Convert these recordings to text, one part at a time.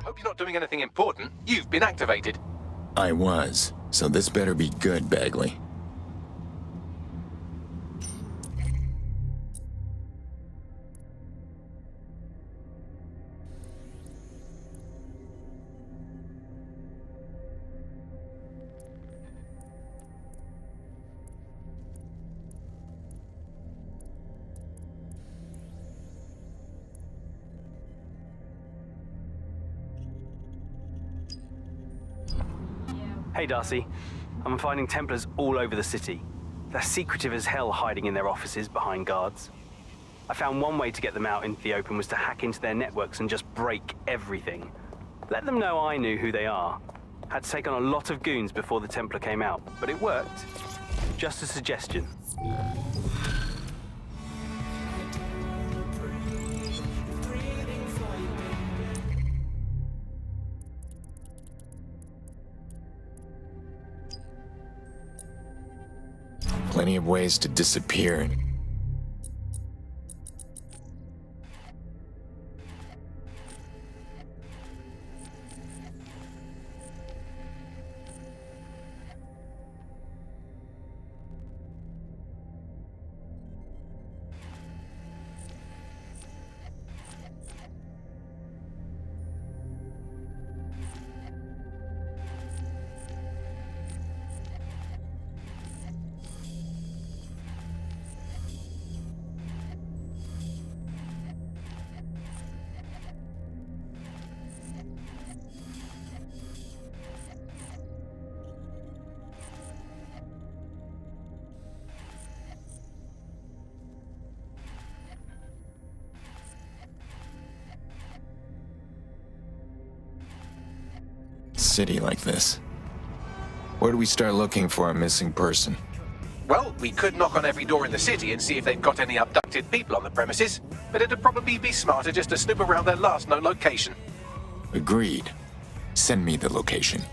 Hope you're not doing anything important. You've been activated. I was, so this better be good, Bagley. Hey Darcy, I'm finding Templars all over the city. They're secretive as hell, hiding in their offices behind guards. I found one way to get them out into the open was to hack into their networks and just break everything. Let them know I knew who they are. Had to take on a lot of goons before the Templar came out, but it worked. Just a suggestion. Plenty of ways to disappear. City like this. Where do we start looking for a missing person? Well, we could knock on every door in the city and see if they've got any abducted people on the premises, but it'd probably be smarter just to snoop around their last known location. Agreed. Send me the location.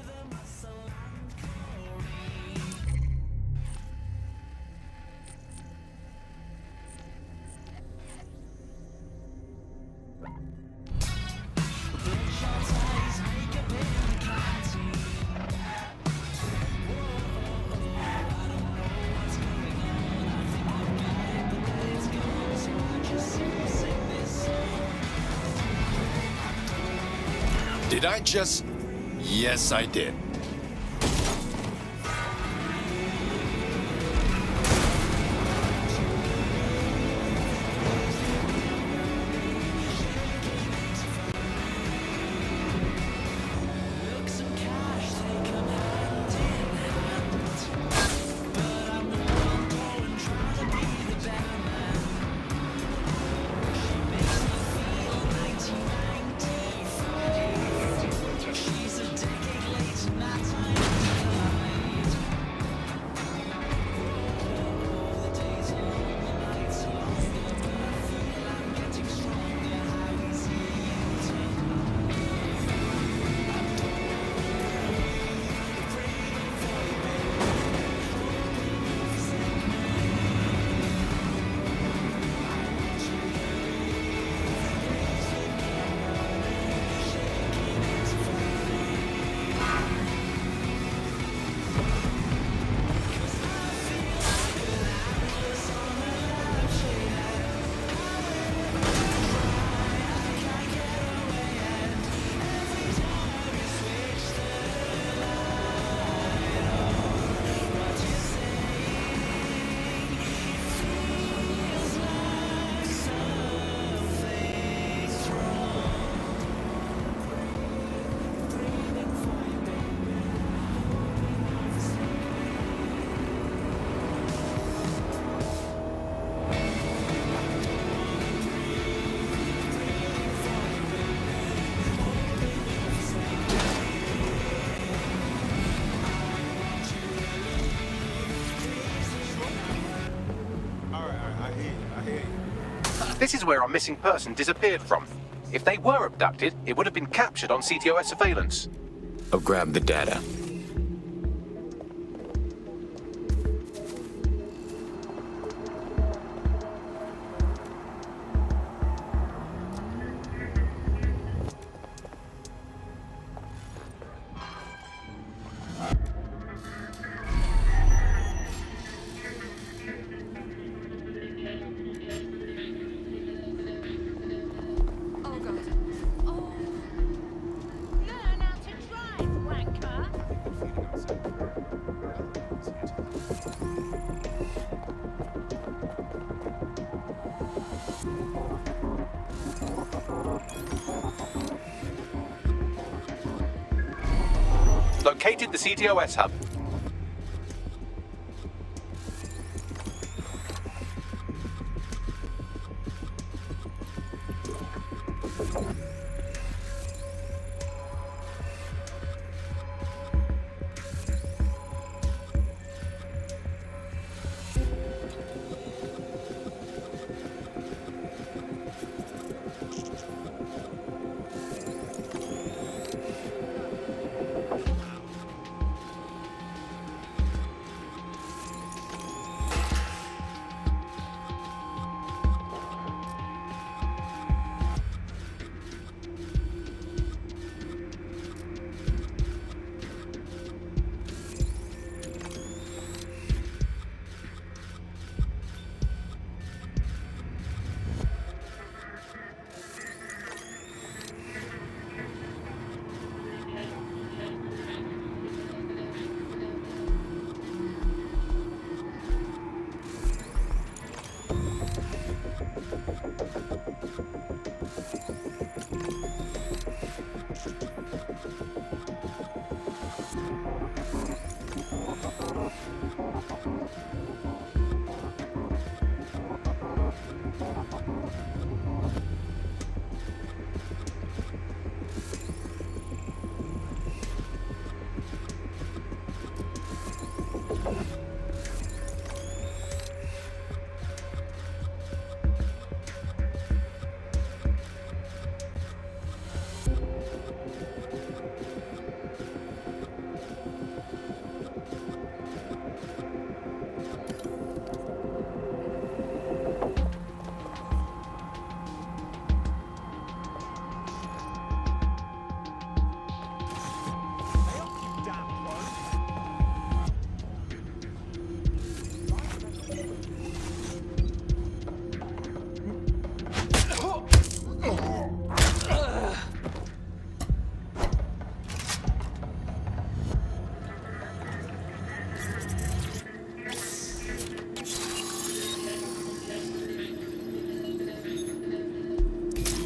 Did I just... Yes, I did. This is where our missing person disappeared from. If they were abducted, it would have been captured on CTOS surveillance. I'll grab the data. located the CTOS hub.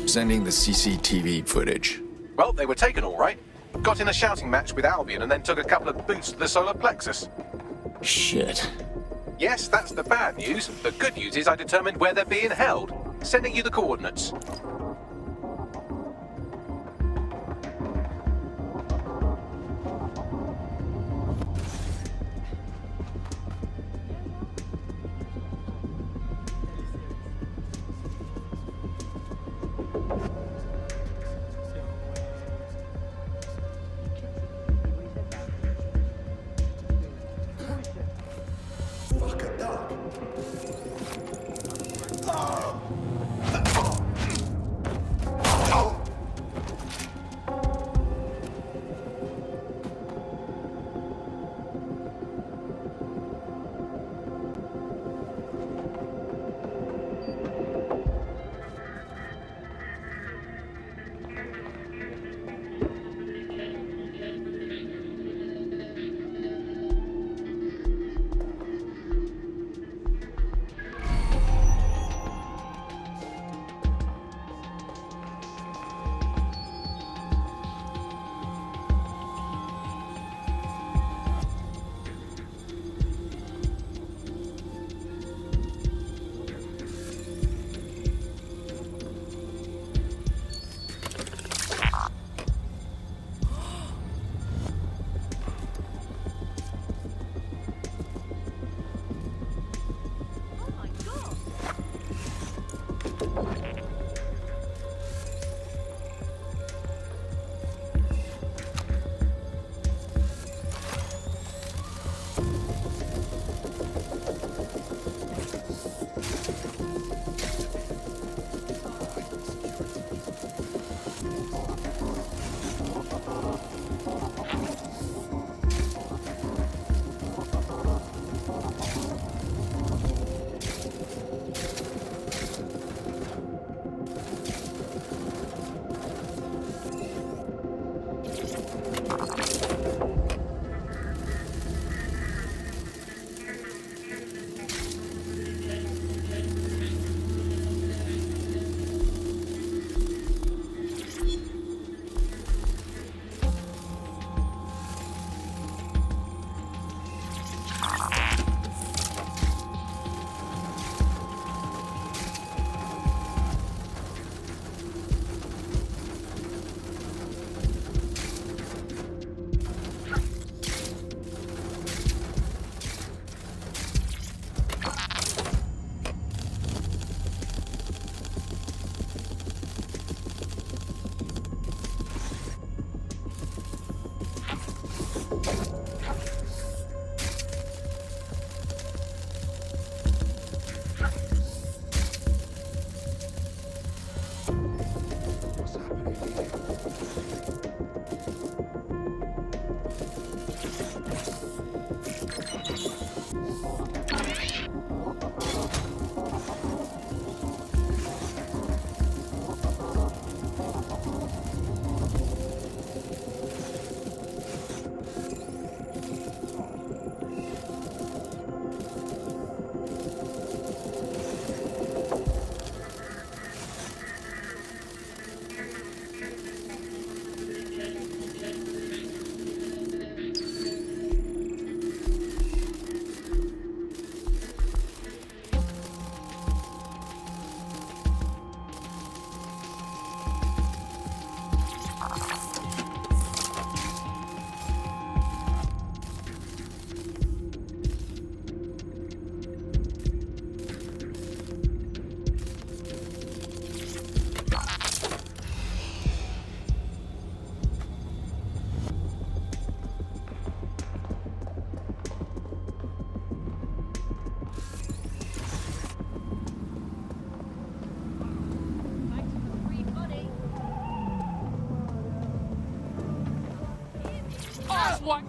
Sending the CCTV footage. Well, they were taken all right. Got in a shouting match with Albion and then took a couple of boots to the solar plexus. Shit. Yes, that's the bad news. The good news is I determined where they're being held. Sending you the coordinates. What?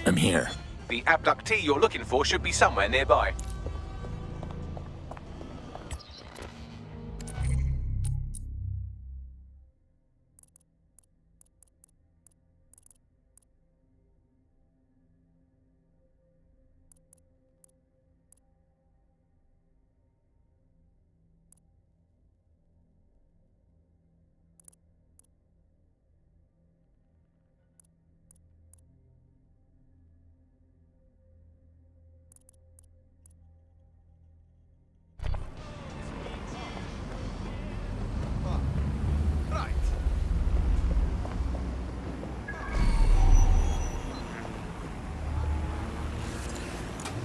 I'm here. The abductee you're looking for should be somewhere nearby.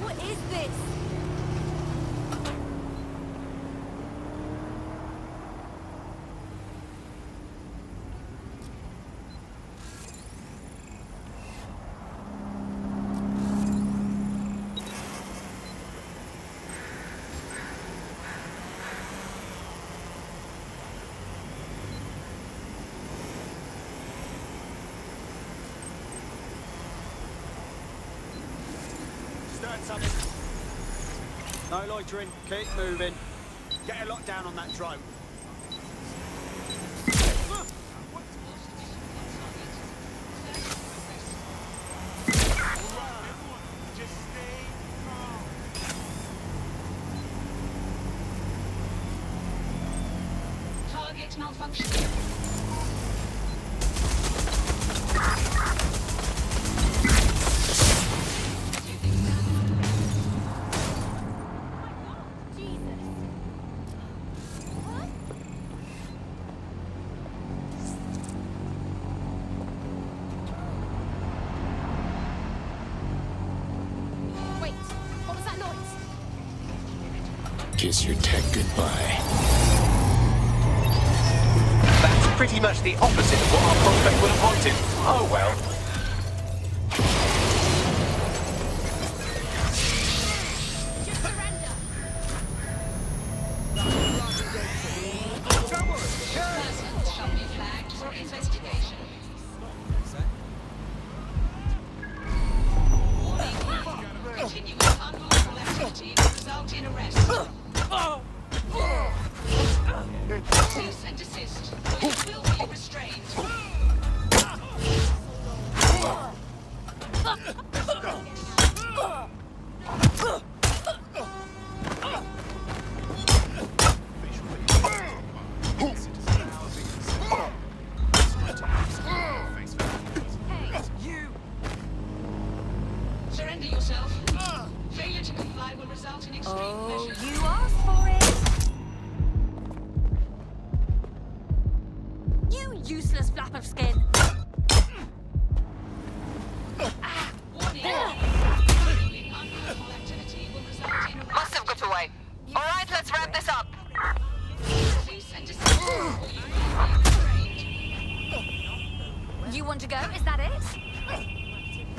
What is this? Something. No loitering, keep moving. Get a lot down on that drone. Target malfunctioning. Kiss your tech goodbye. That's pretty much the opposite of what our prospect would have wanted. Oh well. Persons shall be flagged for investigation. Warning. Continuous unlawful activity will result in arrest. Cease and desist, or you will be restrained. Surrender yourself. Failure to comply will result in extreme measures. You asked for it. You useless flap of skin. Warning. Continuing unlawful activity will result in arrest. Must have got away. All right, let's wrap this up. Cease and desist, or you will be restrained. You want to go? Is that it? To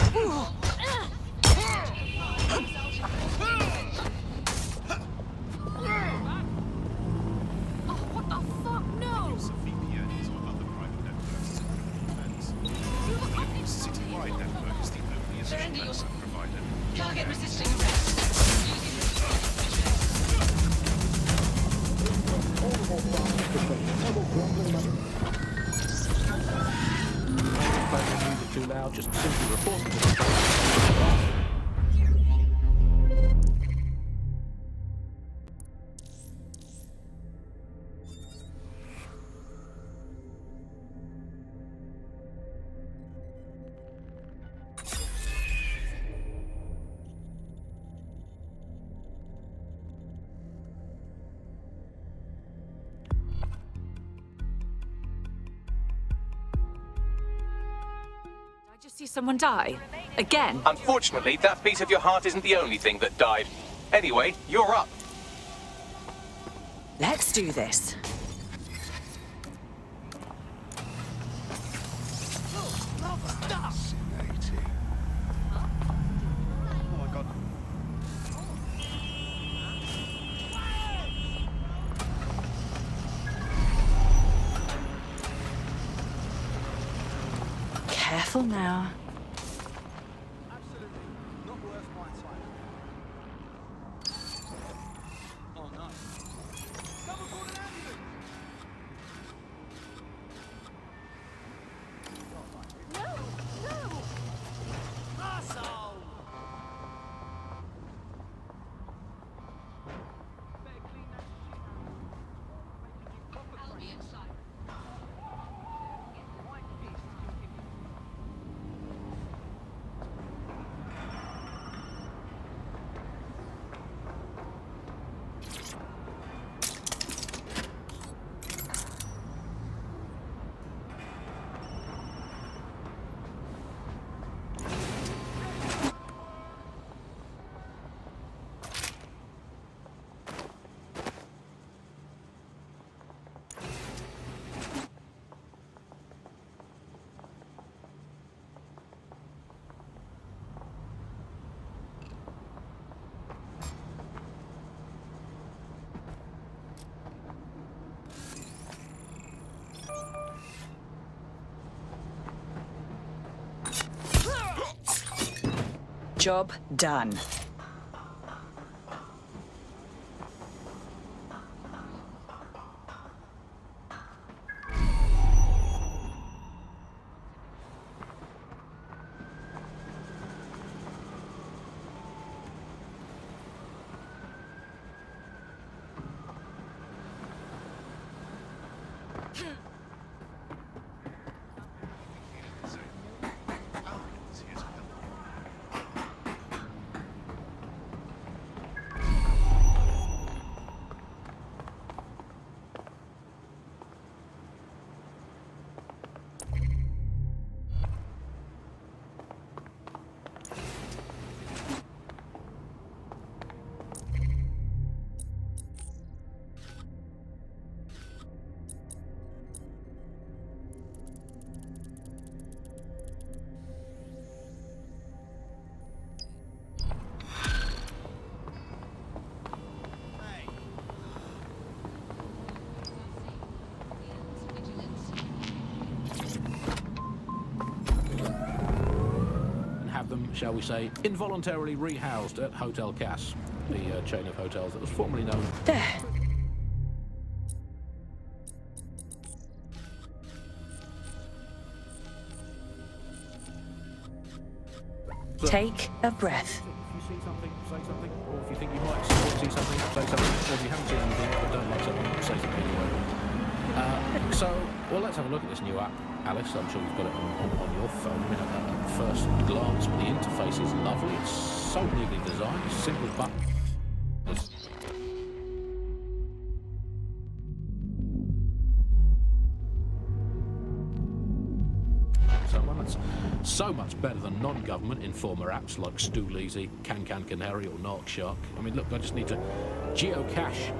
comply Oh, what the fuck? No! Use of VPNs or other private networks. And citywide network is the only official medicine provider. Target resisting arrest. Too loud, just simply report it to the I just see someone die. Again. Unfortunately, that piece of your heart isn't the only thing that died. Anyway, you're up. Let's do this. Oh my god. Careful now. Absolutely. Not worth my time. Oh no. Someone call an ambulance! No! No! Arsehole! I'll be inside. Job done. Alan's here to help. Hey. and have them, shall we say, involuntarily rehoused at Hotel Cass, the chain of hotels that was formerly known. There. Take a breath. If you see something, say something. Or if you think you might see something, say something. Or if you haven't seen anything but don't like something, say something anyway. Well, let's have a look at this new app. Alice, I'm sure you've got it on your phone. I mean, at first glance, the interface is lovely. It's so neatly designed. A simple button. So much better than non-government informer apps like Stu Leasy, Kaan Canary or Narc Shark. I mean, look, I just need to geocache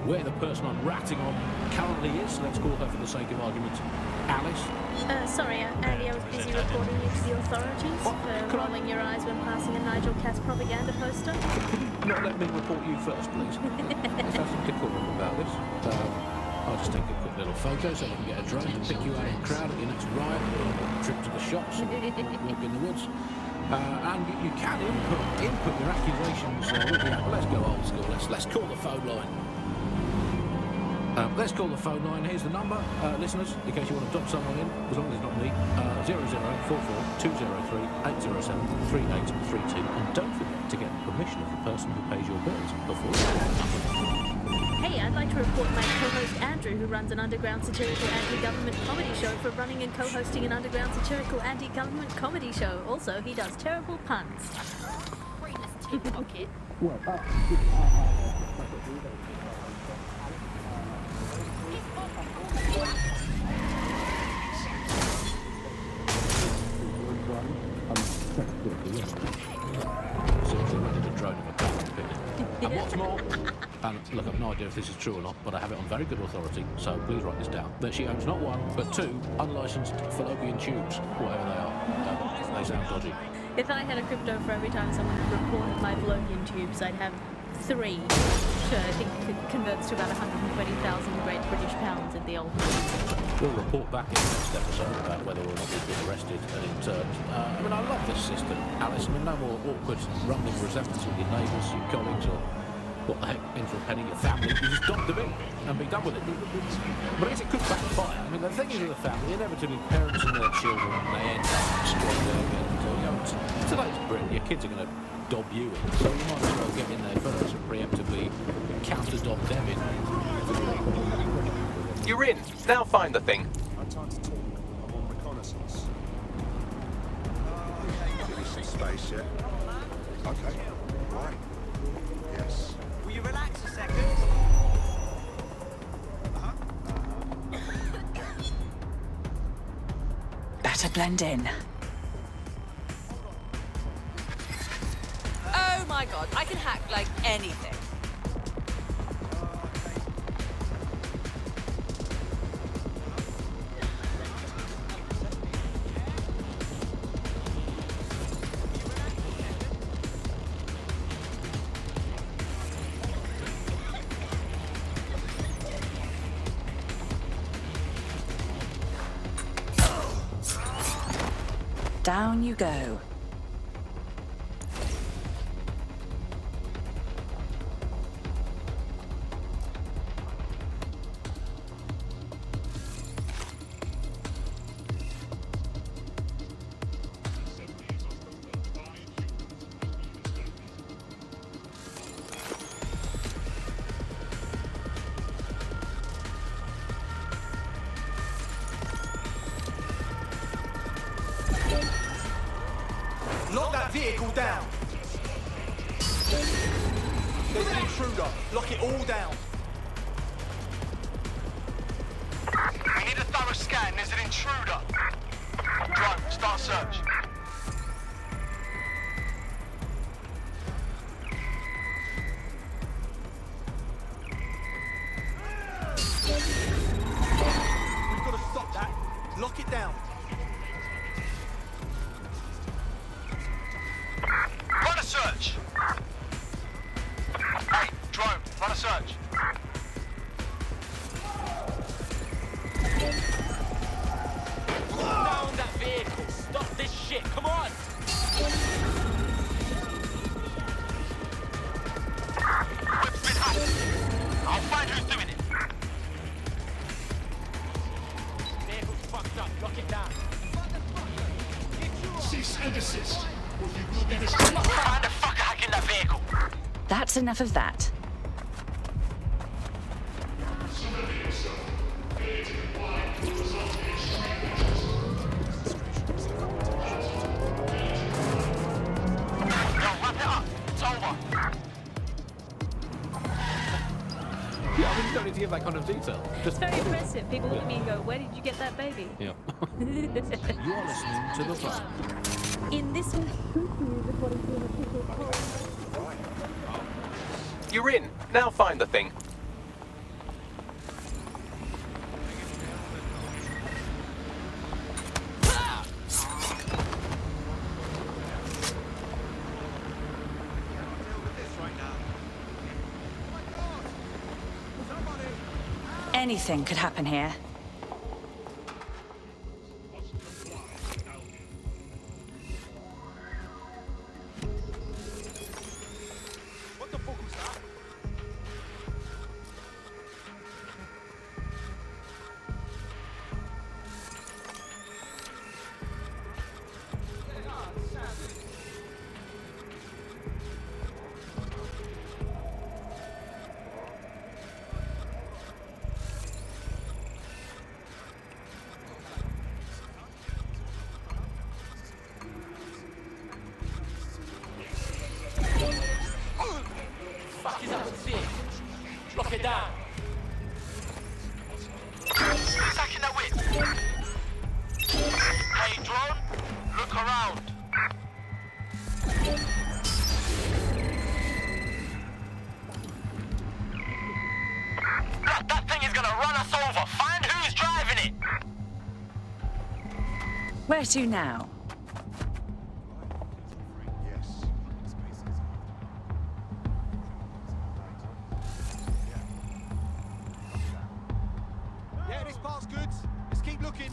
where the person I'm ratting on currently is. Let's call her, for the sake of argument, Alice. Sorry, Andy, I was busy reporting you to the authorities for rolling your eyes when passing a Nigel Cass propaganda poster. Could you not let me report you first, please? Let's have some decorum about this. I'll just take a quick little photo so I can get a drone to pick you out of the crowd at your next riot or a trip to the shops or walk in the woods. And you can input your accusations with the app. Let's go old school. Let's call the phone line. Let's call the phone line. Here's the number, listeners, in case you want to dump someone in, as long as it's not me. 0044 203 807 3832. And don't forget to get the permission of the person who pays your bills before you. Hey, I'd like to report my co-host Andrew, who runs an underground satirical anti-government comedy show, for running and co-hosting an underground satirical anti-government comedy show. Also, he does terrible puns. Pocket. And what's more, and look, I've no idea if this is true or not, but I have it on very good authority, so please write this down, that she owns not one, but 2 unlicensed fallopian tubes, whatever they are. They sound dodgy. If I had a crypto for every time someone reported my fallopian tubes, I'd have 3, which I think converts to about 120,000 Great British pounds at the old. We'll report back in the next episode about whether or not we've been arrested and interned. I mean, I love this system, Alice. I mean, no more awkward, rumbling resentments with your neighbours, your colleagues, or what the heck, in for a penny, your family. You just dock them in and be done with it. But I guess it could backfire. I mean, the thing is with a family, inevitably parents and their children, they end up squandering and today's Britain, your kids are going to dob you in, so you might as well get in there first and preemptively counter-dob them in. You're in. Now find the thing. No time to talk. I'm on reconnaissance. Give me some space, yeah? Okay. Right. Yes. Will you relax a second? Better blend in. Oh my god, I can hack like anything. Down you go. Lock that vehicle down. There's an intruder. Lock it all down. We need a thorough scan. There's an intruder. Drone, start search. We've got to stop that. Lock it down. Run a search. Hey, drone, run a search. Down that vehicle. Stop this shit. Come on. Whip's been hacked. I'll find who's doing it. Vehicle's fucked up. Lock it down. Cease and desist. Find the fucker hacking that vehicle. That's enough of that. Yo, wrap it up. It's over. Yeah, I mean, you don't need to give that kind of detail. It's very impressive. People look at me and go, where did you get that baby? Yeah. You are listening to the phone. In this You're in. Now find the thing. Anything could happen here. What the fuck was that? Fuck is up with this? Lock it down. Attacking the whip. Hey, drone, look around. Look, that thing is gonna run us over. Find who's driving it. Where to now? Yes. Yeah, this part's good. Let's keep looking.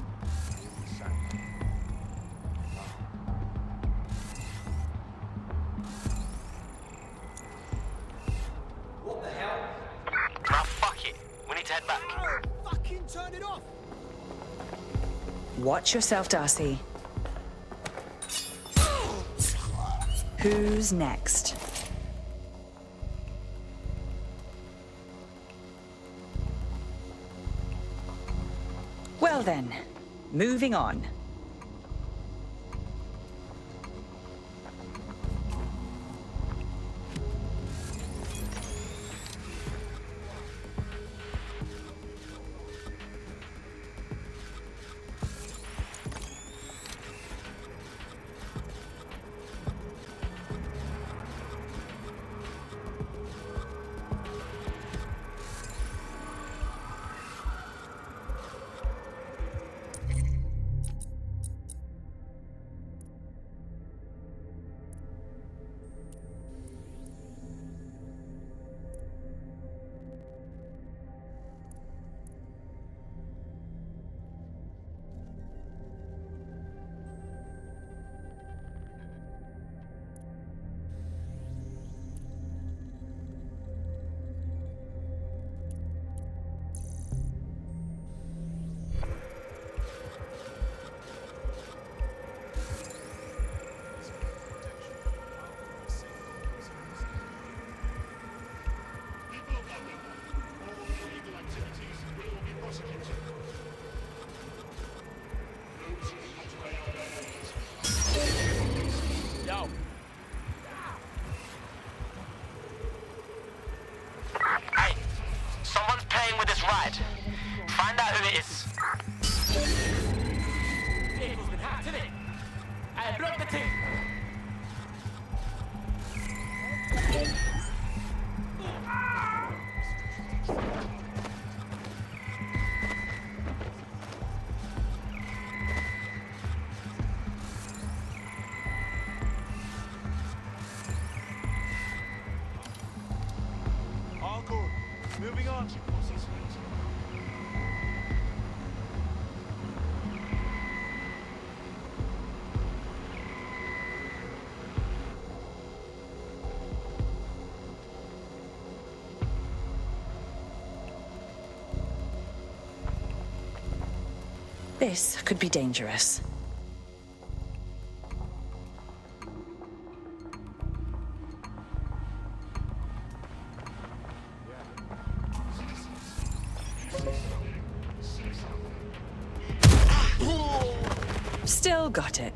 What the hell? Nah, fuck it. We need to head back. Oh, fucking turn it off. Watch yourself, Darcy. Who's next? Well then, moving on. Yo. Hey, someone's paying with this ride. Find out who it is. Vehicle's been hacked, innit? Hey, block the thing. All good. Moving on. This could be dangerous. Still got it.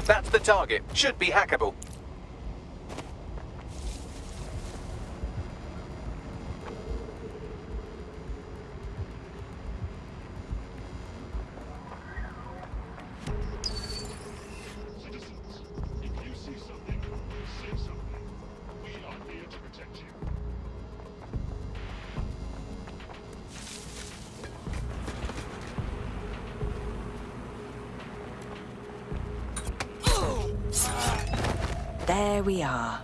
That's the target. Should be hackable. There we are.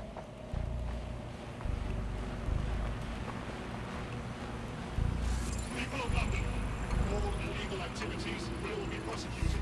People of London, all illegal activities will be prosecuted.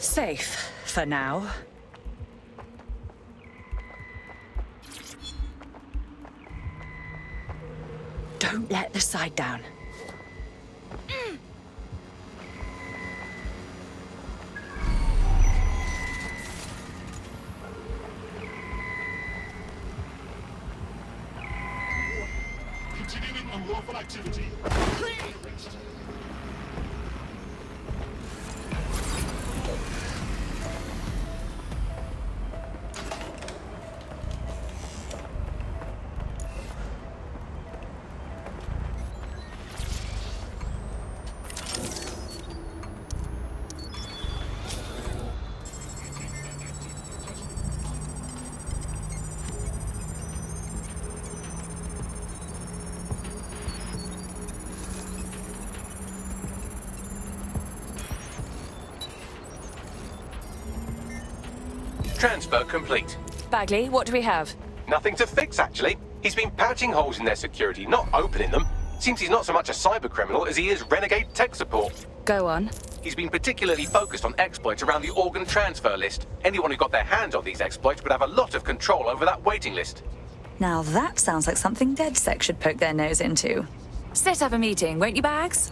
Safe for now. Don't let the side down. Continuing unlawful activity. Transfer complete. Bagley, what do we have? Nothing to fix, actually. He's been patching holes in their security, not opening them. Seems he's not so much a cyber criminal as he is renegade tech support. Go on. He's been particularly focused on exploits around the organ transfer list. Anyone who got their hands on these exploits would have a lot of control over that waiting list. Now that sounds like something DedSec should poke their nose into. Set up a meeting, won't you, Bags?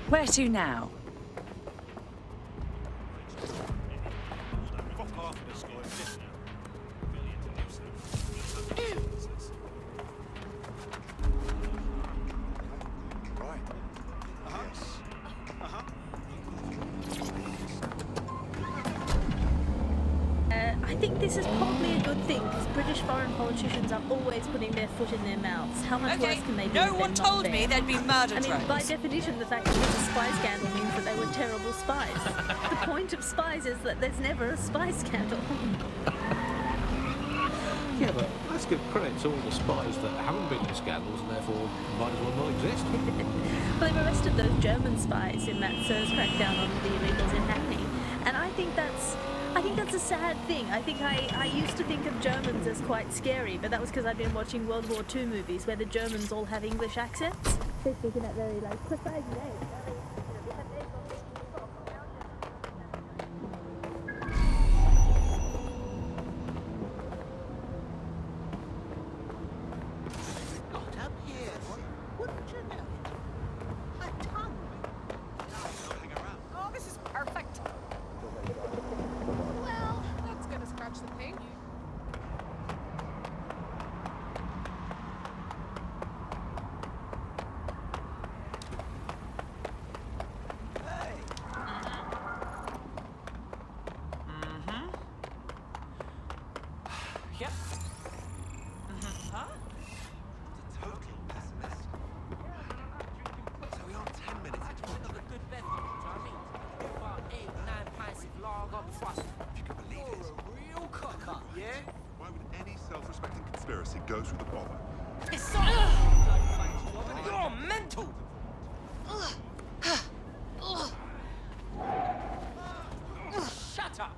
Where to now? I think this is probably a good thing because British foreign politicians are always putting their foot in their mouths. How much worse can they do? No one told me there'd be murder I mean, by drones. definition, the fact that there's a spy scandal means that they were terrible spies. The point of spies is that there's never a spy scandal. Yeah, but let's give credit to all the spies that haven't been in scandals and therefore might as well not exist. Well, they've arrested those German spies in that SIRS crackdown on the illegals in Hackney, and I think that's a sad thing. I think I used to think of Germans as quite scary, but that was because I'd been watching World War II movies where the Germans all have English accents. They're speaking at very precise names. Go through the bother. It's so... You're mental! Shut up!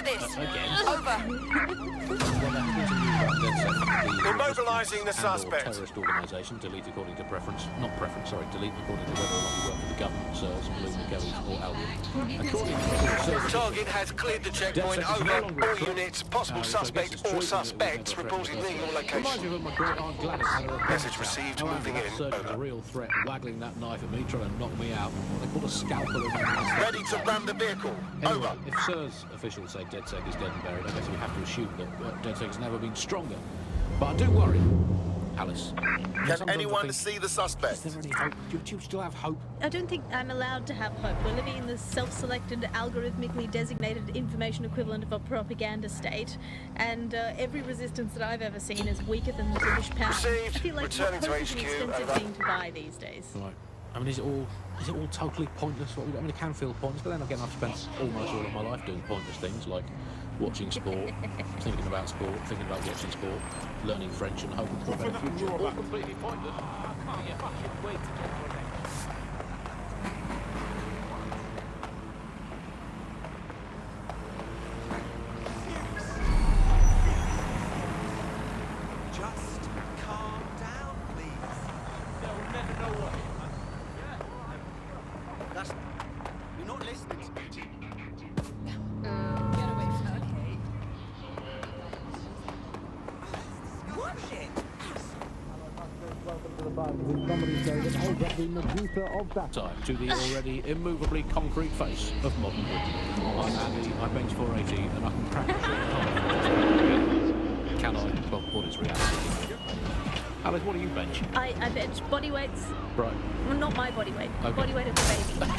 this. Again. Over. Immobilizing the suspect. Terrorist organisation, delete according to preference. Not preference, sorry, delete according to whether or not you work for the government, SIRS, Blue, Kelly's or Albion. According to Target has cleared the checkpoint. Over. All units. Possible suspect or suspects reporting legal location. Message received. Moving in. Surgeon's a real threat, waggling that knife at me, trying to knock me out. What they call a scalpel. Ready to ram the vehicle. Anyway, Over. if SIRS officials say DedSec is dead and buried, I guess we have to assume that DedSec has never been stronger. But I do worry. Alice. Can anyone see the suspect? Is there any hope? Do you still have hope? I don't think I'm allowed to have hope. We're living in the self-selected, algorithmically designated information equivalent of a propaganda state, and every resistance that I've ever seen is weaker than the British pound. Received. I feel like Returning to hope is an HQ. expensive Over. thing to buy these days. Right. I mean, is it all totally pointless? What we do? I mean, it can feel pointless, but then again, I've spent almost all of my life doing pointless things like watching sport, thinking about sport, thinking about watching sport, learning French and hoping for a better future. All completely pointless. I can't fucking wait to get to an end. Just calm down, please. They'll never know what. That's... You're not listening to me. Get away from her. What shit? Welcome to the bug. Somebody say that I get the Medusa of that time to the already immovably concrete face of modern Britain. I'm Andy, I bench 480, and I can crack a short. Can I? Well, what is reality? Alice, what do you bench? I bench body weights. Right. Well, not my body weight. Okay. Body weight of the baby.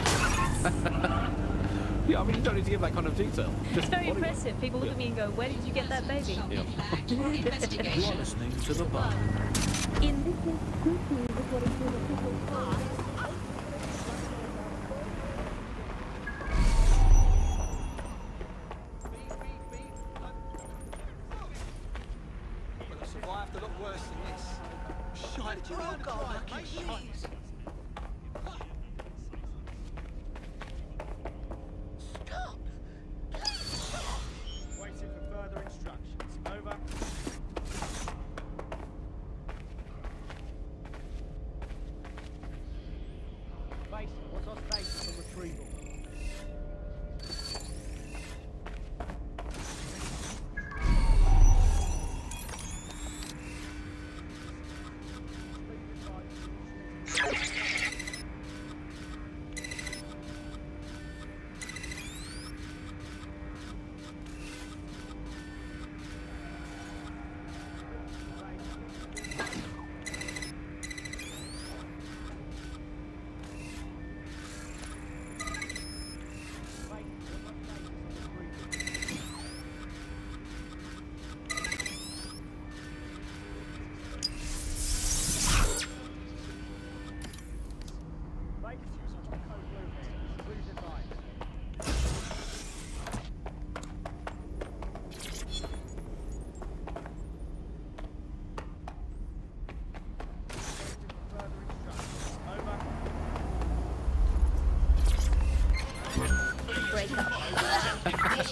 Yeah, I mean, you don't need to give that kind of detail. It's very impressive. People look at me and go, "Where did you get that baby?" Yeah. You are listening to the bug. In this is according to the people. I have to look worse than this. Shite, you oh God, please. Stop. Waiting for further instructions. Over. Base, what's our status on retrieval?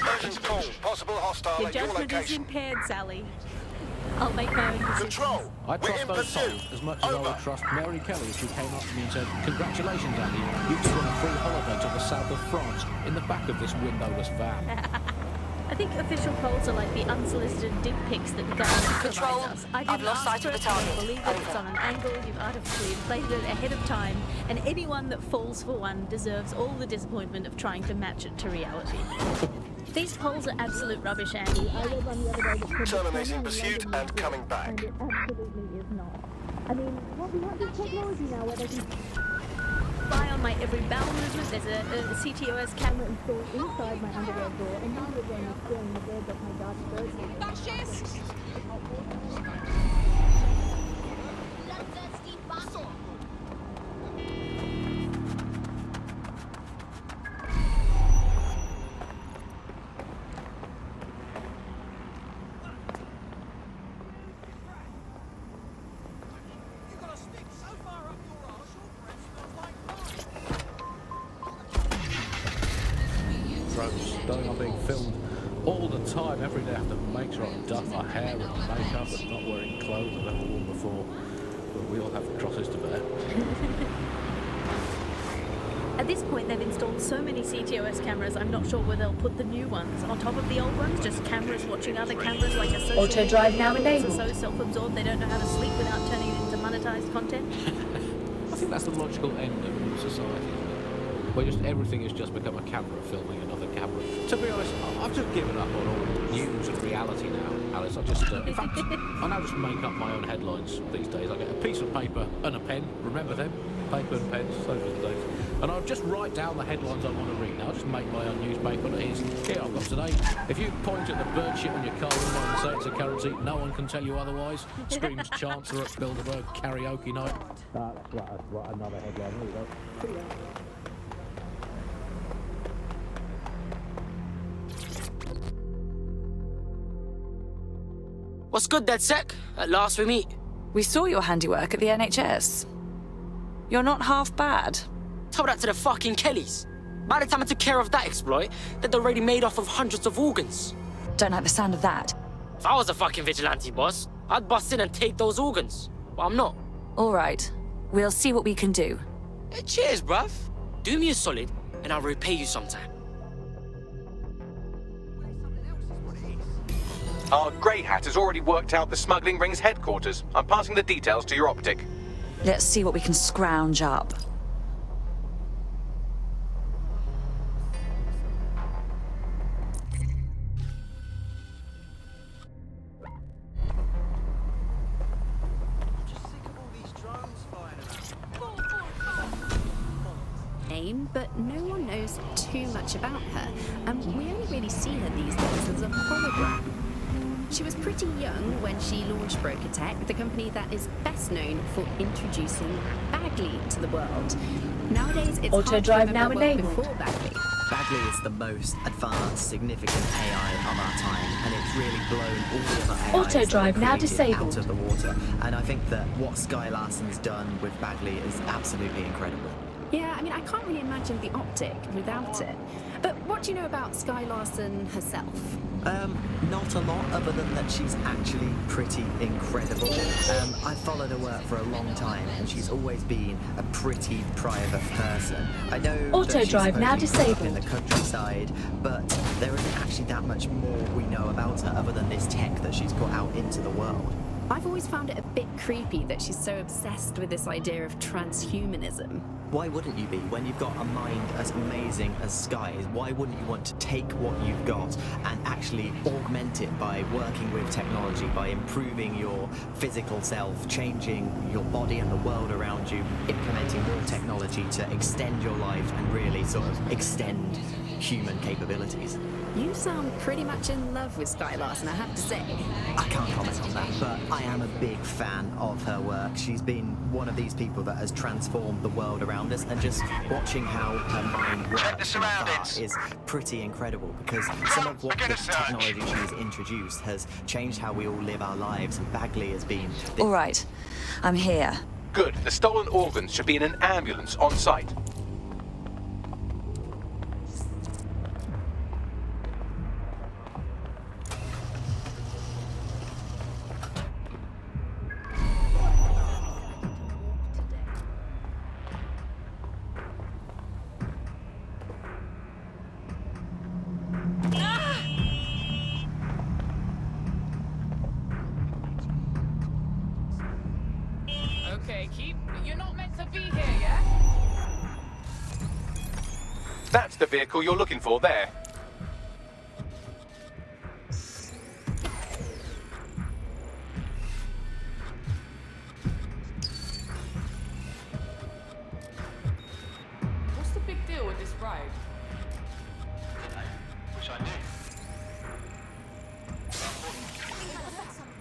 Urgent call. Possible hostile Your at your judgment is location. impaired, Sally. I'll make my own decisions. Control. I We're trust in those pursuit. songs as much as I would trust Mary Kelly if she came up to me and said, "Congratulations, Andy, you just won a free holiday to the south of France in the back of this windowless van." I think official polls are like the unsolicited dick pics that the government Control, provides us. I I've didn't lost ask sight of for the it, I target. believe that it's on an angle, you've artificially inflated it ahead of time, and anyone that falls for one deserves all the disappointment of trying to match it to reality. These polls are absolute rubbish, Andy. I read one the other day that said Terminating pursuit and coming back. and it absolutely is not. I mean, what we want is technology now where they can spy on my every bowel movement. There's a CTOS camera installed inside my underwear drawer, and now you're going to scaring the birds off my dark birds. Fascist! Drones, knowing I'm being filmed, all the time, every day I have to make sure I've done my hair and makeup and not wearing clothes I've never worn before. But we all have crosses to bear. At this point, they've installed so many CTOS cameras, I'm not sure where they'll put the new ones. On top of the old ones, just cameras watching other cameras like a social Auto drive now media. enabled. Are so self-absorbed they don't know how to sleep without turning it into monetized content. I think that's the logical end of society, isn't it? Where just everything has just become a camera filming another camera. To be honest, I've just given up on all news and reality now, Alice. I just, in fact, I now just make up my own headlines these days. I get a piece of paper and a pen. Remember them? Paper and pens, those are the days. And I'll just write down the headlines I want to read. Now, I'll just make my own newspaper. And here I've got today. If you point at the bird shit on your car window and say it's a currency, no one can tell you otherwise. Screams Chancellor at Bilderberg karaoke night. That's right, another headline. There you go. What's good, DedSec? At last we meet. We saw your handiwork at the NHS. You're not half bad. Tell that to the fucking Kellys. By the time I took care of that exploit, they'd already made off of hundreds of organs. Don't like the sound of that. If I was a fucking vigilante boss, I'd bust in and take those organs. But I'm not. All right. We'll see what we can do. Hey, cheers, bruv. Do me a solid, and I'll repay you sometime. Our grey hat has already worked out the smuggling ring's headquarters. I'm passing the details to your optic. Let's see what we can scrounge up. But no one knows too much about her, and we only really see her these days as a hologram. She was pretty young when she launched Broker Tech, the company that is best known for introducing Bagley to the world. Nowadays, it's Auto hard drive to now remember enabled. before Bagley. Bagley is the most advanced, significant AI of our time, and it's really blown all of the AIs Auto drive that now were created disabled. out of the water. And I think that what Sky Larson's done with Bagley is absolutely incredible. Yeah, I mean, I can't really imagine the optic without it. But what do you know about Sky Larson herself? Not a lot, other than that she's actually pretty incredible. I've followed her work for a long time, and she's always been a pretty private person. I know Auto that she's drive now supposedly grew up disabled. in the countryside, but there isn't actually that much more we know about her other than this tech that she's put out into the world. I've always found it a bit creepy that she's so obsessed with this idea of transhumanism. Why wouldn't you be? When you've got a mind as amazing as Sky's, why wouldn't you want to take what you've got and actually augment it by working with technology, by improving your physical self, changing your body and the world around you, implementing more technology to extend your life and really sort of extend human capabilities? You sound pretty much in love with Sky Larson, I have to say. I can't comment on that, but I am a big fan of her work. She's been one of these people that has transformed the world around us, and just watching how her mind works from afar is pretty incredible, because some of what the technology she's introduced has changed how we all live our lives, and Bagley has been... All right. I'm here. Good. The stolen organs should be in an ambulance on site. Okay, you're not meant to be here, yeah? That's the vehicle you're looking for there. What's the big deal with this ride? Wish I knew.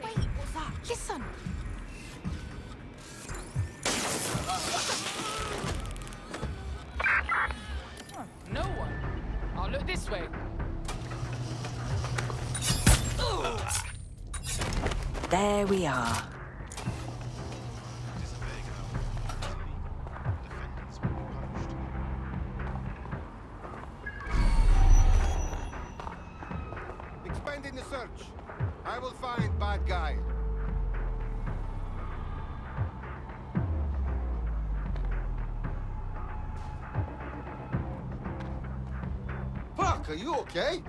Wait, what's that? Listen! No one. I'll look this way. There we are. hand in the search. I will find bad guy. Fuck, are you okay?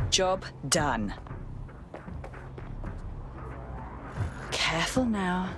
Job done. Careful now.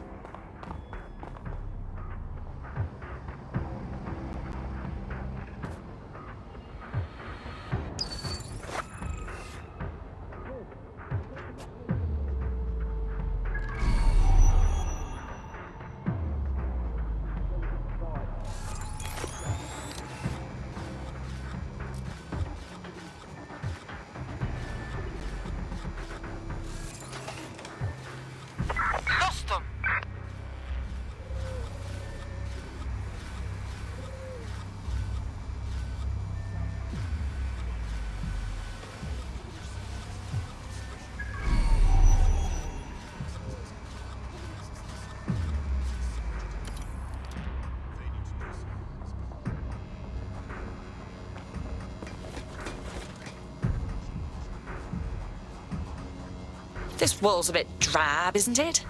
This wall's a bit drab, isn't it?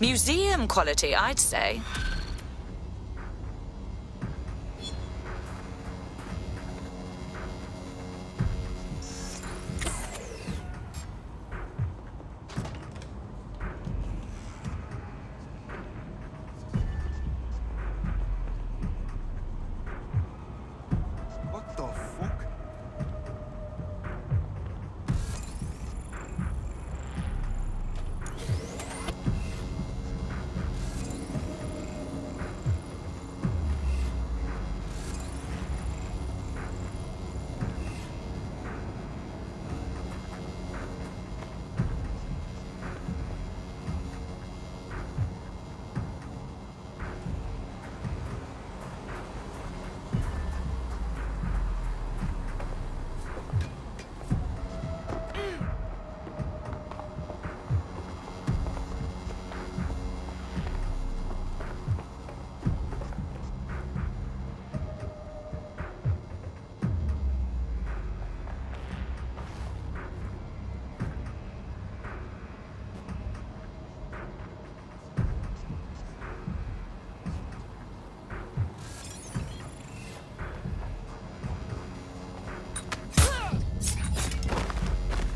Museum quality, I'd say. What the fuck?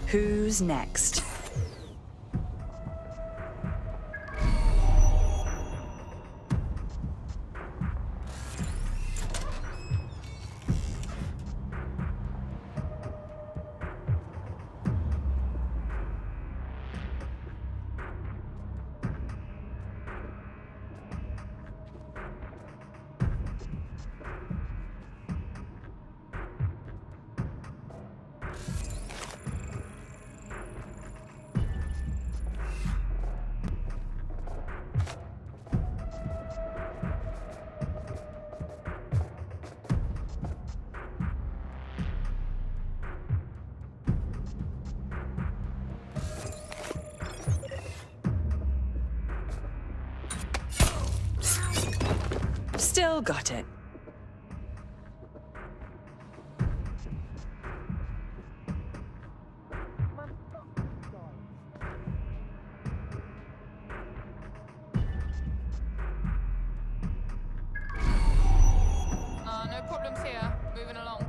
Who's next? Still got it. No problems here. Moving along.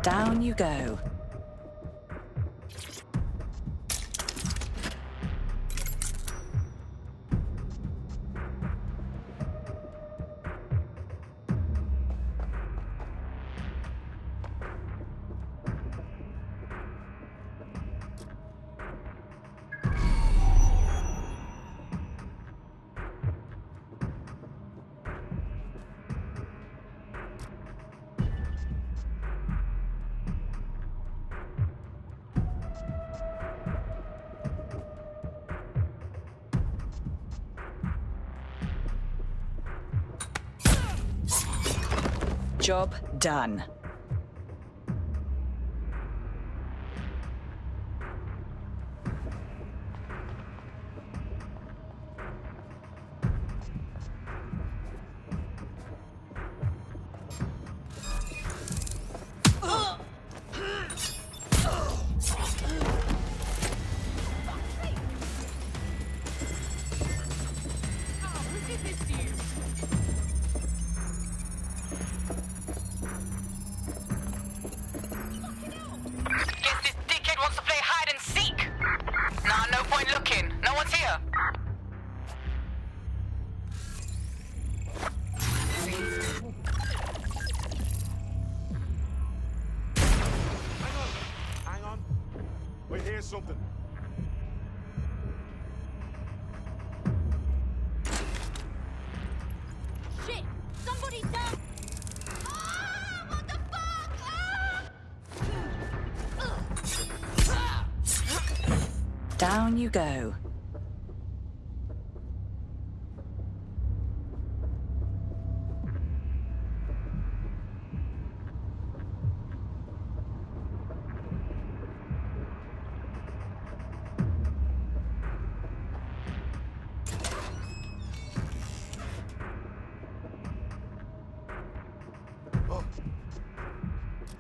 Down you go. Job done. Something. Shit! Somebody's down! Ah! What the fuck? Ah! Down you go.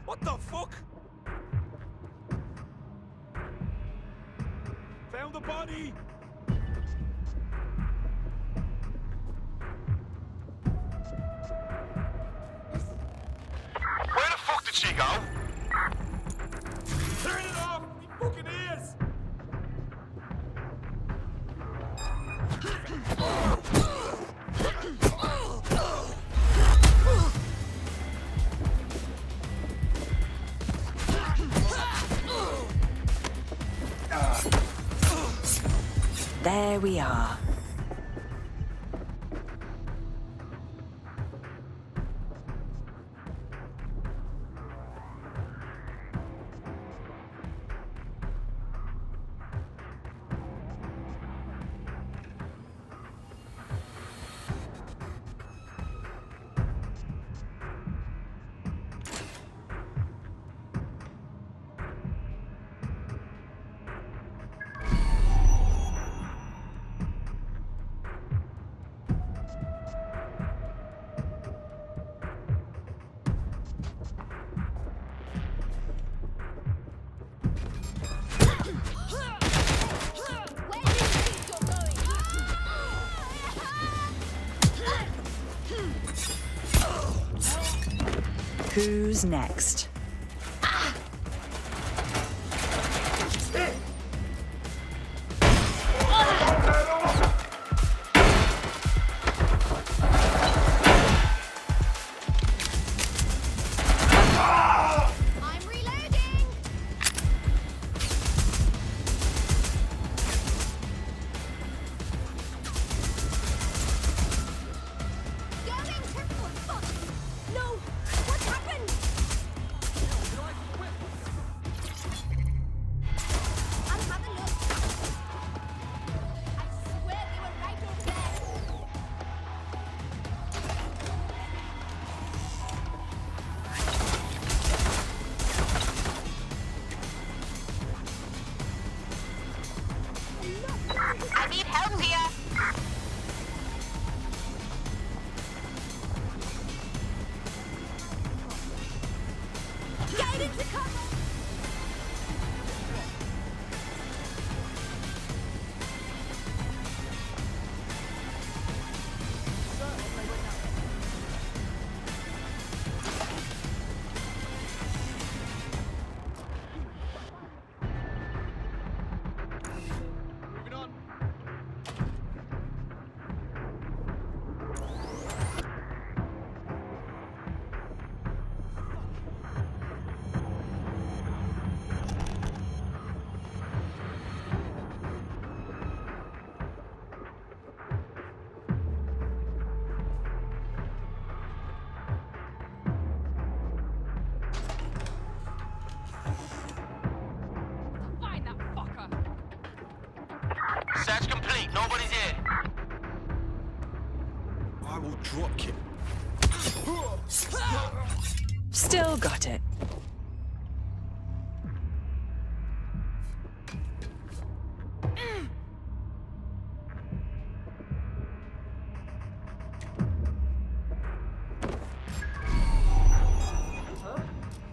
What the fuck? Found the body! Where the fuck did she go? Turn it off! He fucking is! There we are. Who's next? I need help here. Get into cover! Search complete. Nobody's here. I will drop kick. Still got it.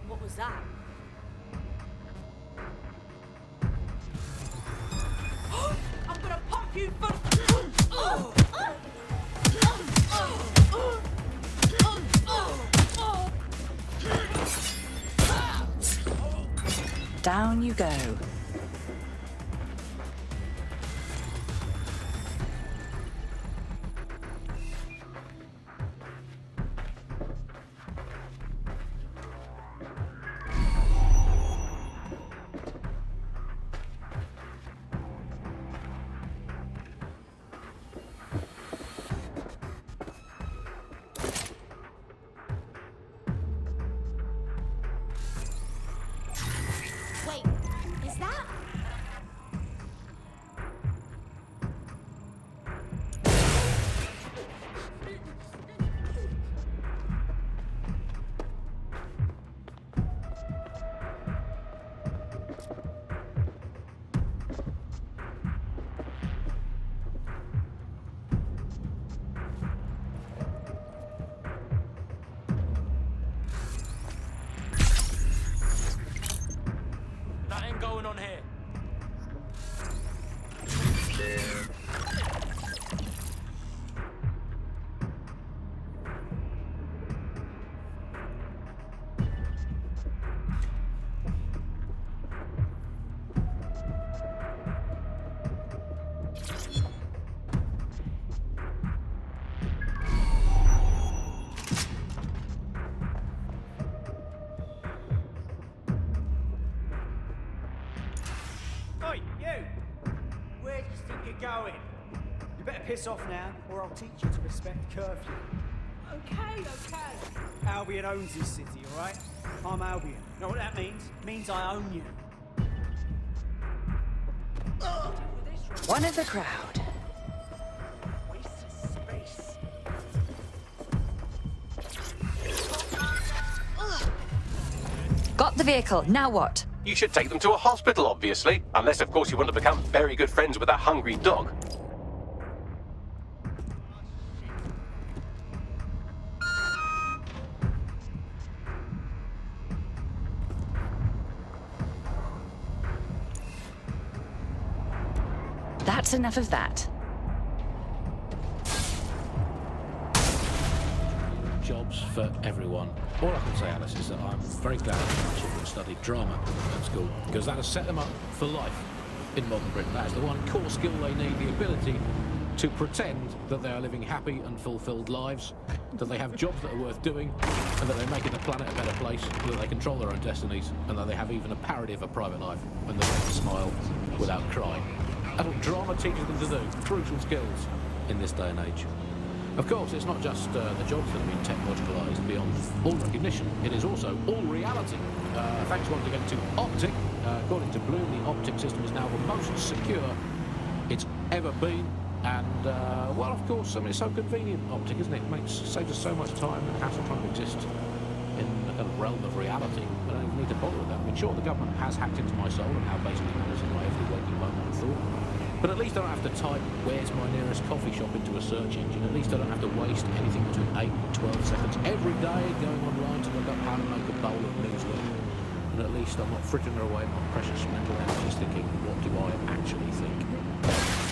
What was that? I'm gonna pop you for... Down you go. Wait, is that... Nothing going on here. Oi, you! Where do you think you're going? You better piss off now, or I'll teach you to respect curfew. Okay. Albion owns this city, alright? I'm Albion. You know what that means? It means I own you. One of the crowd. Got the vehicle. Now what? You should take them to a hospital, obviously. Unless, of course, you want to become very good friends with that hungry dog. That's enough of that. Jobs for everyone. All I can say, Alice, is that I'm very glad that my children studied drama at school, because that has set them up for life in modern Britain. That is the one core skill they need, the ability to pretend that they are living happy and fulfilled lives, that they have jobs that are worth doing, and that they're making the planet a better place, that they control their own destinies, and that they have even a parody of a private life when they make smile without crying. That's what drama teaches them to do. Crucial skills in this day and age. Of course, it's not just the jobs that have been technologicalised beyond all recognition. It is also all reality. Thanks once again to Optic. According to Bloom, the Optic system is now the most secure it's ever been. And, well, of course, I mean, it's so convenient, Optic, isn't it? Saves us so much time and hassle trying to exist in the kind of realm of reality. We don't even need to bother with that. I mean, sure, the government has hacked into my soul and how basically managing my every waking moment and thought. But at least I don't have to type, where's my nearest coffee shop, into a search engine. At least I don't have to waste anything between 8 and 12 seconds every day going online to look up how to make a bowl of muesli. And at least I'm not frittering away my precious mental energies thinking, what do I actually think?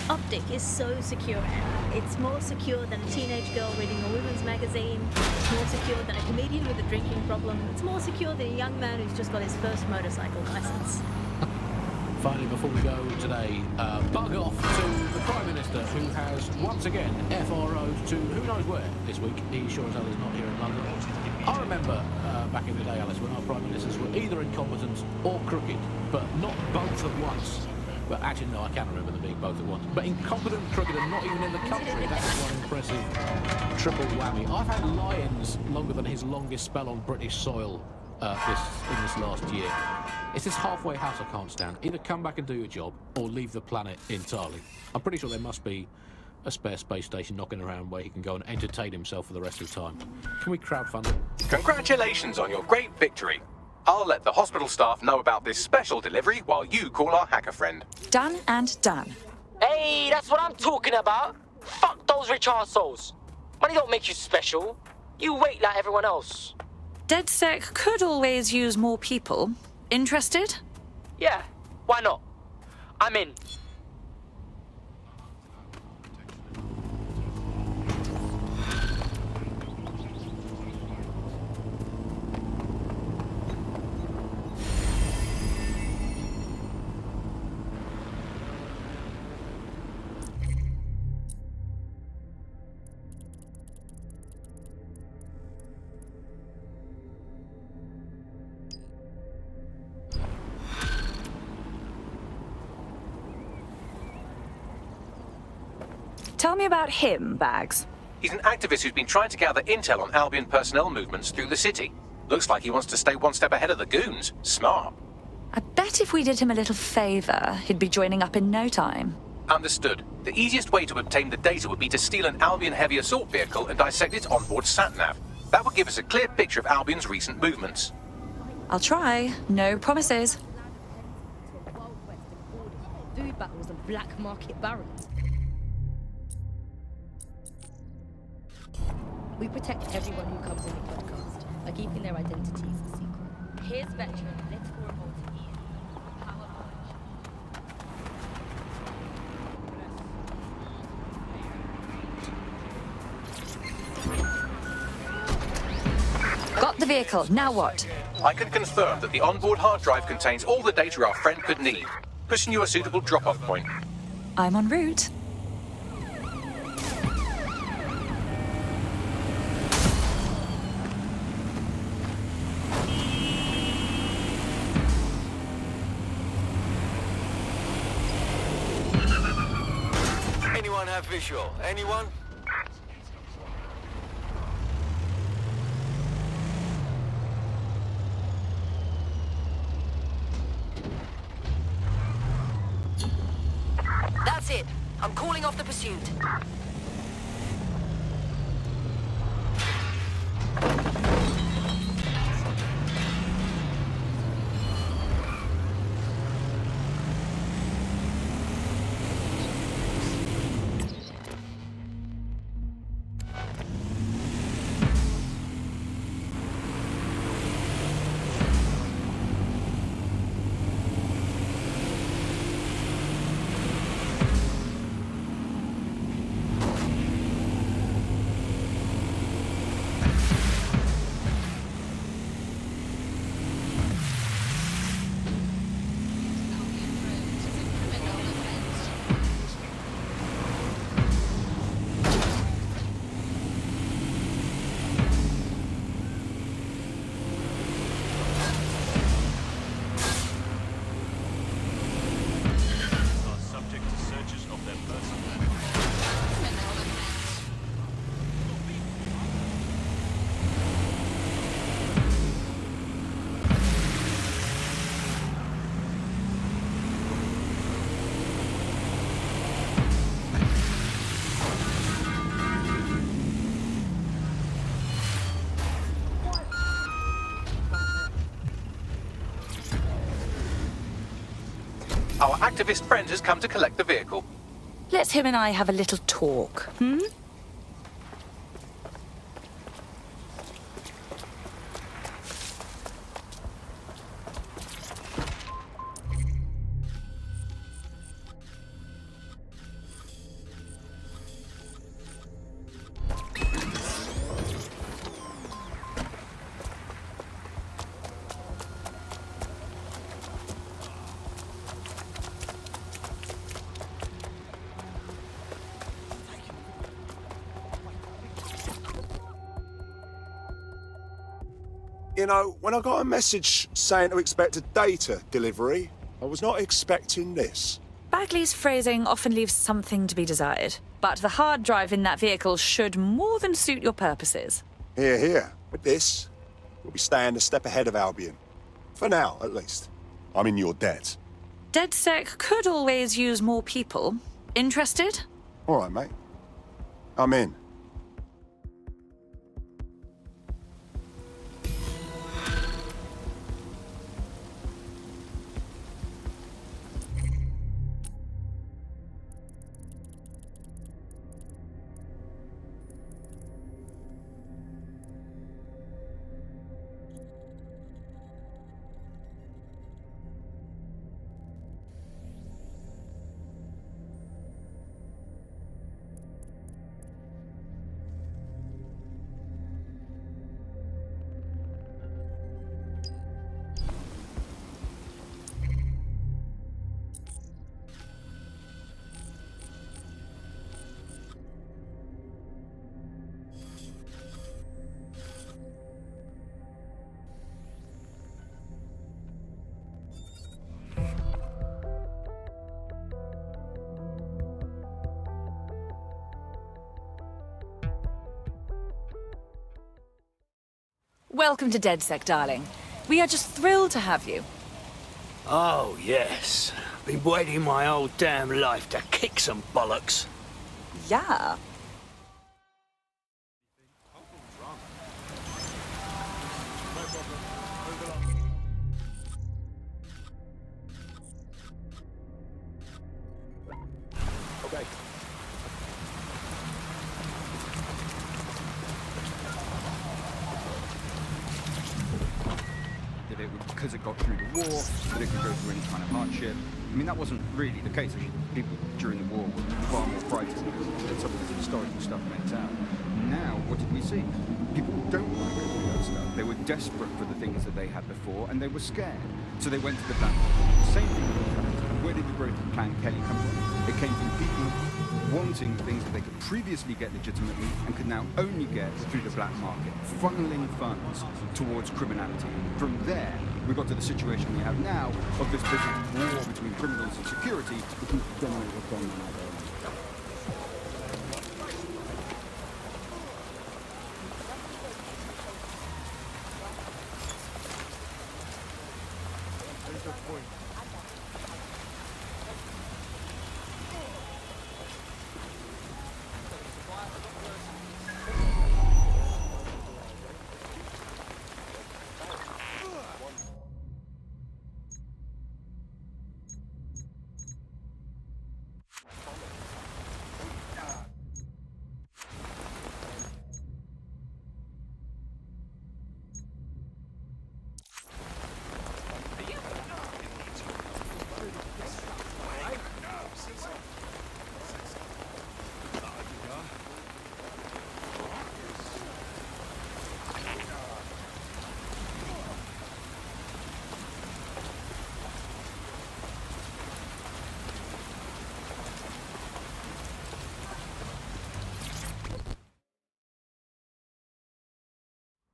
Optic is so secure, Anna. It's more secure than a teenage girl reading a women's magazine. It's more secure than a comedian with a drinking problem. It's more secure than a young man who's just got his first motorcycle license. Finally, before we go today, bug off to the Prime Minister, who has once again FRO'd to who knows where this week. He sure as hell is not here in London. I remember back in the day, Alice, when our Prime Ministers were either incompetent or crooked, but not both at once. But actually, no, I can't remember them being both at once. But incompetent, crooked, and not even in the country. That's one impressive triple whammy. I've had Lions longer than his longest spell on British soil in this last year. It's this halfway house I can't stand. Either come back and do your job, or leave the planet entirely. I'm pretty sure there must be a spare space station knocking around where he can go and entertain himself for the rest of the time. Can we crowdfund it? Congratulations on your great victory. I'll let the hospital staff know about this special delivery while you call our hacker friend. Done and done. Hey, that's what I'm talking about. Fuck those rich arseholes. Money don't make you special. You wait like everyone else. DedSec could always use more people. Interested? Yeah, why not? I'm in. Tell me about him, Bags. He's an activist who's been trying to gather intel on Albion personnel movements through the city. Looks like he wants to stay one step ahead of the goons. Smart. I bet if we did him a little favor, he'd be joining up in no time. Understood. The easiest way to obtain the data would be to steal an Albion heavy assault vehicle and dissect its onboard sat-nav. That would give us a clear picture of Albion's recent movements. I'll try. No promises. Food battles and black market barons. We protect everyone who comes in the podcast by keeping their identities a secret. Here's veteran political reporter Ian. Got the vehicle. Now what? I can confirm that the onboard hard drive contains all the data our friend could need. Pushing you a suitable drop-off point. I'm en route. Anyone have visual? Anyone? That's it. I'm calling off the pursuit. Our activist friend has come to collect the vehicle. Let him and I have a little talk, hmm? You know, when I got a message saying to expect a data delivery, I was not expecting this. Bagley's phrasing often leaves something to be desired, but the hard drive in that vehicle should more than suit your purposes. Here, here. With this, we'll be staying a step ahead of Albion. For now, at least. I'm in your debt. DedSec could always use more people. Interested? All right, mate. I'm in. Welcome to DedSec, darling. We are just thrilled to have you. Oh, yes. Been waiting my whole damn life to kick some bollocks. Yeah. Okay. That it would, because it got through the war, that it could go through any kind of hardship. I mean, that wasn't really the case. I mean, people during the war were far more frightened than some of this historical stuff makes out. Now, what did we see? People don't want to go through that stuff. They were desperate for the things that they had before, and they were scared. So they went to the black market. Same thing with the Clan. Where did the growth of Clan Kelly come from? It came from people wanting things that they could previously get legitimately and could now only get through the black market, funneling funds towards criminality. From there, we got to the situation we have now of this big war between criminals and security, which is generally what's going on out there.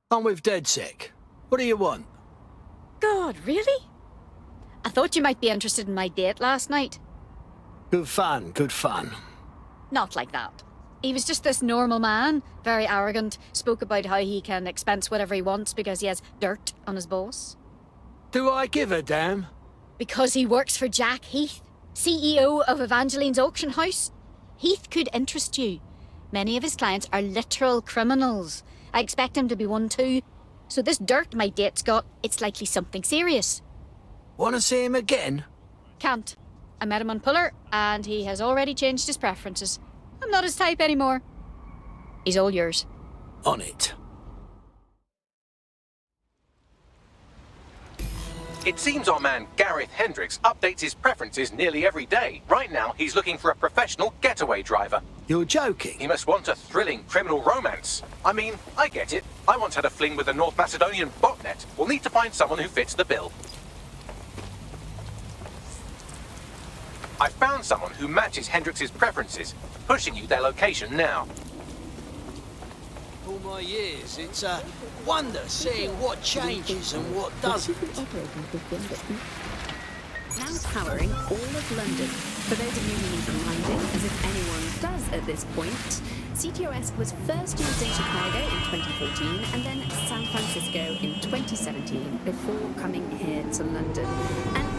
I'm with DedSec. What do you want? God, really? I thought you might be interested in my date last night. Good fun, good fun. Not like that. He was just this normal man, very arrogant, spoke about how he can expense whatever he wants because he has dirt on his boss. Do I give a damn? Because he works for Jack Heath, CEO of Evangeline's auction house. Heath could interest you. Many of his clients are literal criminals. I expect him to be one too. So this dirt my date's got, it's likely something serious. Want to see him again? Can't. I met him on Puller, and he has already changed his preferences. I'm not his type anymore. He's all yours. On it. It seems our man Gareth Hendricks updates his preferences nearly every day. Right now, he's looking for a professional getaway driver. You're joking? He must want a thrilling criminal romance. I mean, I get it. I once had a fling with a North Macedonian botnet. We'll need to find someone who fits the bill. I found someone who matches Hendricks' preferences. Pushing you their location now. All my years, it's a wonder seeing what changes and what doesn't. Now powering all of London. For those of you who need reminding, as if anyone does at this point, CTOS was first used in Chicago in 2014 and then San Francisco in 2017 before coming here to London.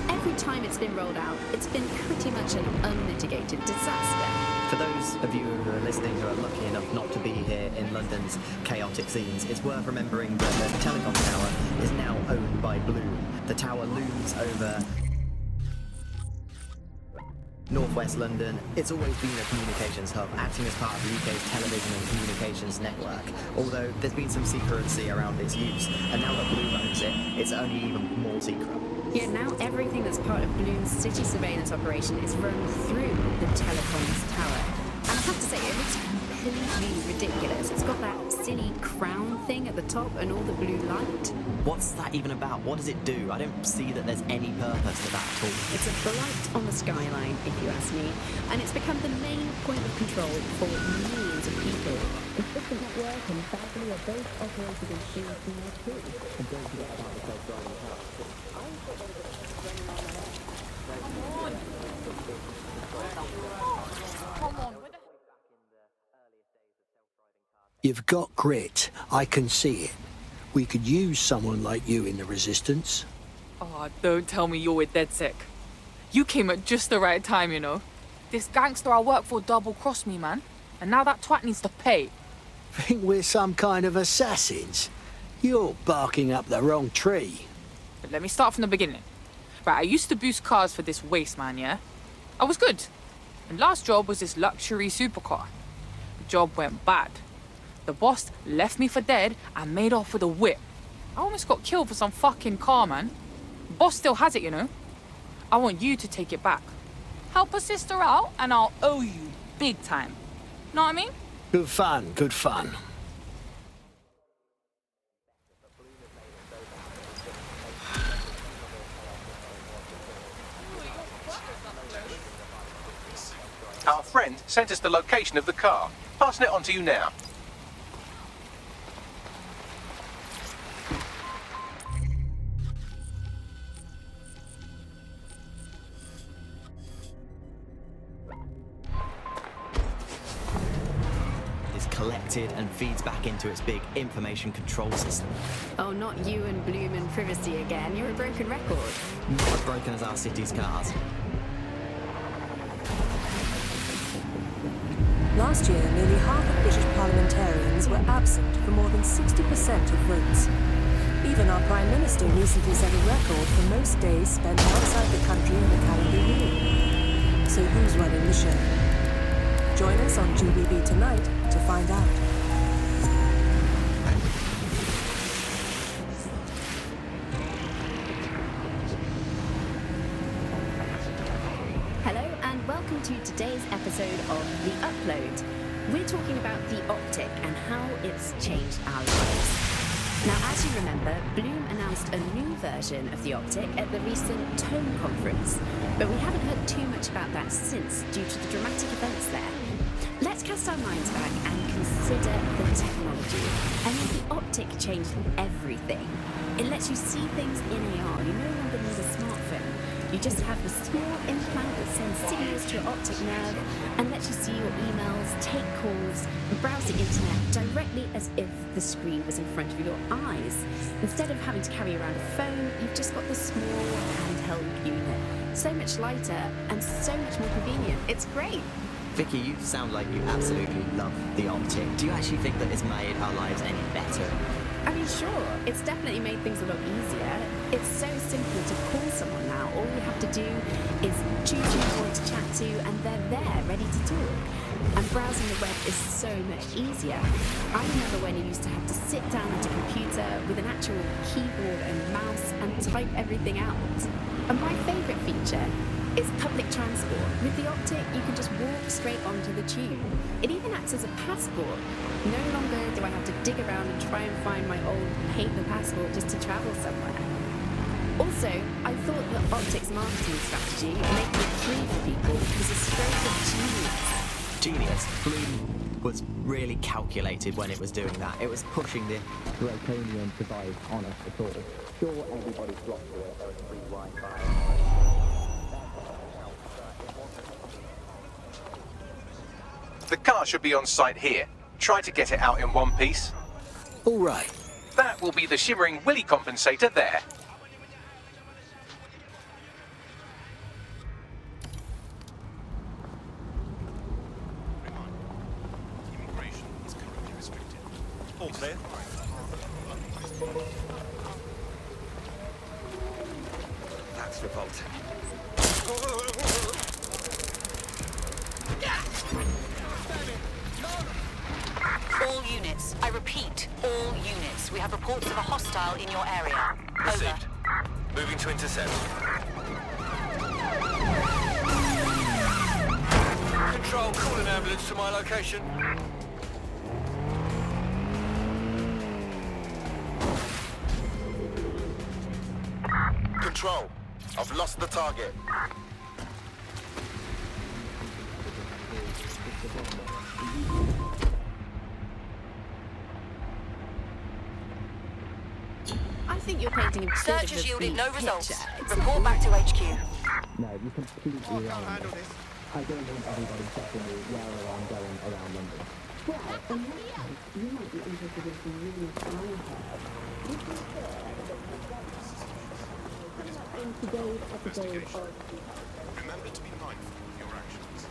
And every time it's been rolled out, it's been pretty much an unmitigated disaster. For those of you who are listening who are lucky enough not to be here in London's chaotic scenes, it's worth remembering that the telecom tower is now owned by Bloom. The tower looms over northwest London. It's always been a communications hub, acting as part of the UK's television and communications network, although there's been some secrecy around its use, and now that Bloom owns it, it's only even more secret. Yeah, now everything that's part of Bloom's city surveillance operation is run through the telecoms tower. And I have to say, it looks completely ridiculous. It's got that silly crown thing at the top and all the blue light. What's that even about? What does it do? I don't see that there's any purpose to that at all. It's a blight on the skyline, if you ask me, and it's become the main point of control for millions of people. The system network and Bagley are both operated in shields now too. And don't forget about the self-driving car. You've got grit. I can see it. We could use someone like you in the Resistance. Oh, don't tell me you're with DedSec. You came at just the right time, you know. This gangster I work for double-crossed me, man. And now that twat needs to pay. Think we're some kind of assassins? You're barking up the wrong tree. But let me start from the beginning. Right, I used to boost cars for this waste man, yeah? I was good. And last job was this luxury supercar. The job went bad. The boss left me for dead and made off with a whip. I almost got killed for some fucking car, man. Boss still has it, you know? I want you to take it back. Help a sister out and I'll owe you big time. Know what I mean? Good fun, good fun. Our friend sent us the location of the car. Passing it on to you now. Collected and feeds back into its big information control system. Oh, not you and Bloom and privacy again. You're a broken record. Not as broken as our city's cars. Last year, nearly half of British parliamentarians were absent for more than 60% of votes. Even our Prime Minister recently set a record for most days spent outside the country in a calendar year. So who's running the show? Join us on GBB tonight to find out. Hello and welcome to today's episode of The Upload. We're talking about the optic and how it's changed our lives. Now, as you remember, Bloom announced a new version of the optic at the recent Tone conference, but we haven't heard too much about that since due to the dramatic events there. Let's cast our minds back and consider the technology. I mean, the optic changed everything. It lets you see things in AR. You no longer need a smartphone. You just have a small implant that sends signals to your optic nerve and lets you see your emails, take calls, and browse the internet directly as if the screen was in front of your eyes. Instead of having to carry around a phone, you've just got the small handheld unit. So much lighter and so much more convenient. It's great. Vicky, you sound like you absolutely love the optic. Do you actually think that it's made our lives any better? I mean, sure, it's definitely made things a lot easier. It's so simple to call someone now. All you have to do is choose who you want to chat to and they're there, ready to talk. And browsing the web is so much easier. I remember when you used to have to sit down at a computer with an actual keyboard and mouse and type everything out. And my favourite feature is public transport. With the optic, you can just walk straight onto the tube. It even acts as a passport. No longer do I have to dig around and try and find my old paper passport just to travel somewhere. Also, I thought the optic's marketing strategy, making it free for people, was a stroke of genius. Genius. Bloom was really calculated when it was doing that. It was pushing the draconian device on us at all. Sure, everybody flocked to it. There was free Wi-Fi. The car should be on site here. Try to get it out in one piece. All right. That will be the shimmering willy compensator there. All clear. That's revolting. All units. I repeat, all units. We have reports of a hostile in your area. Received. Moving to intercept. Control, call an ambulance to my location. Control, I've lost the target. I think you're painting a bit Search of has a yielded no bleak results. picture. Report back to HQ. No, you completely wrong. I don't want everybody checking me wherever I'm going around London. Well, in that case, you might be interested in some really fine hair. You can in today's episode of... Remember to be mindful of your actions.